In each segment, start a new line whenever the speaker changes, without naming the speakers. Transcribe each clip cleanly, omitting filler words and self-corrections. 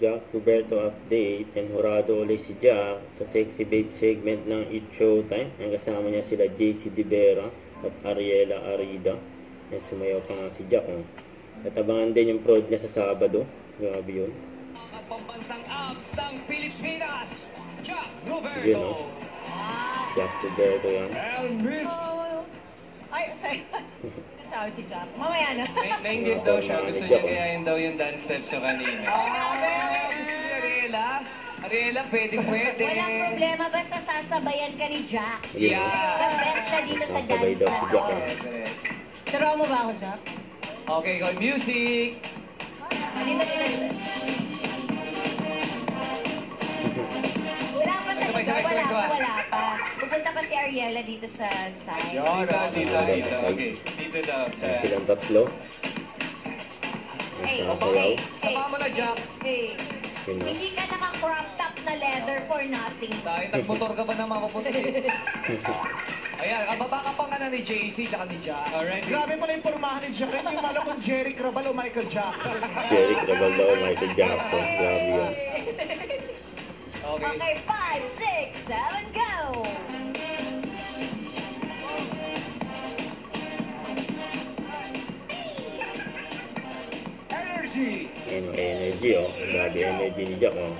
Jack Roberto update. And hurado ulit si Jack sa Sexy Babe segment ng It's Showtime. Ang kasama niya sila JC De Vera at Ariela Arida. Yan, sumayaw pa nga si Jack. At abangan din yung prod niya sa Sabado. Grabe yun.
Ang pambansang abs ng Pilipinas, Jack Roberto.
Yun, no? Jack Roberto yan.
Ay, sorry. Sabi si Jack. Mamaya na.
Nainggit daw siya. Gusto niya gayahin daw yung dance steps sa kanina. Gusto niya Ariela. Ariela, pwede.
Walang problema. Basta sasabayan ka ni Jack.
Yeah.
The best siya dito sa
Sabay
dance
daw si Jack.
Turuan mo ba ako, Jack?
Okay, go music.
Dito sila. Wala pa sa dito. Wala pa. Pupunta pa si Ariela dito sa side.
Dito. Okay, dito daw.
Yan silang tatlo.
Hey,
Sasayaw.
Tama mo na, Jack.
Hey.
Yun, no?
Hindi ka naka-crop top na leather for nothing.
Dahil nagmotor ka ba na mapupunta? Ayan, baba ka pa nga na ni JC tsaka ni Jack. Alright.
Grabe pala yung pormahan ni Jack. Hindi mo alam kung Jerry Crabal o Michael Jackson.
Jerry Crabal daw, Michael Jackson. Grabe yun.
Okay.
Okay, 5, 6, 7, go!
Energy!
Ayun, energy, oh. Grabe energy ni Jack, oh.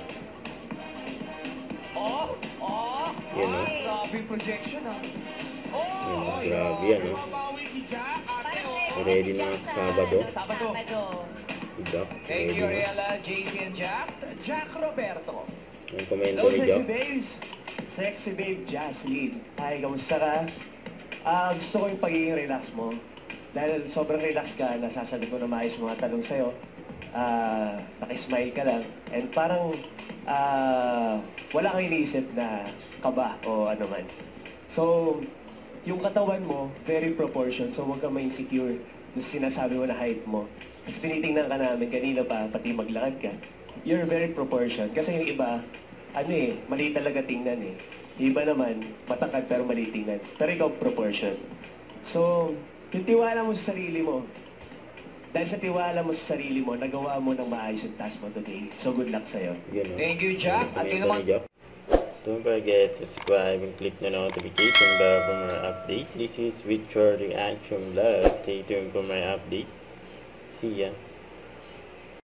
Yun, oh.
Grabe projection, ha?
Yun, oh. Grabe yan, oh. Ready na sa Sabado.
Sabado.
Si Jack.
Thank
Ready
you,
na.
Ariela, JC, and Jack. Jack Roberto.
Ang komento
Hello,
ni
sexy
Jack.
babes. Sexy babe, Jaslyn. Hi, kamusta ka? Gusto ko yung pagiging relax mo. Dahil sobrang relax ka, nasasagot ko na maayos mga tanong sa'yo. Nakismile ka lang. And parang wala kang iniisip na kaba o ano man. So, yung katawan mo, very proportion. So, huwag kang ma-insecure. Yung sinasabi mo na height mo. Tapos tinitingnan ka namin kanina pa, pati maglakad ka. You're very proportion. Kasi yung iba, mali talaga tingnan eh. Yung iba naman, matangkad pero mali tingnan. Pero ikaw, proportion. So, yung tiwala mo sa sarili mo, dahil sa tiwala mo sa sarili mo, nagawa mo ng maayos yung task mo today. So, good luck sa'yo.
Yun, oh.
Thank you, Jack.
Ang
At yun
komento
naman,
ni Jack. Don't forget to subscribe and click the notification bell for more updates. This is Victor Reaction Vlog. Stay tuned for my update. See ya.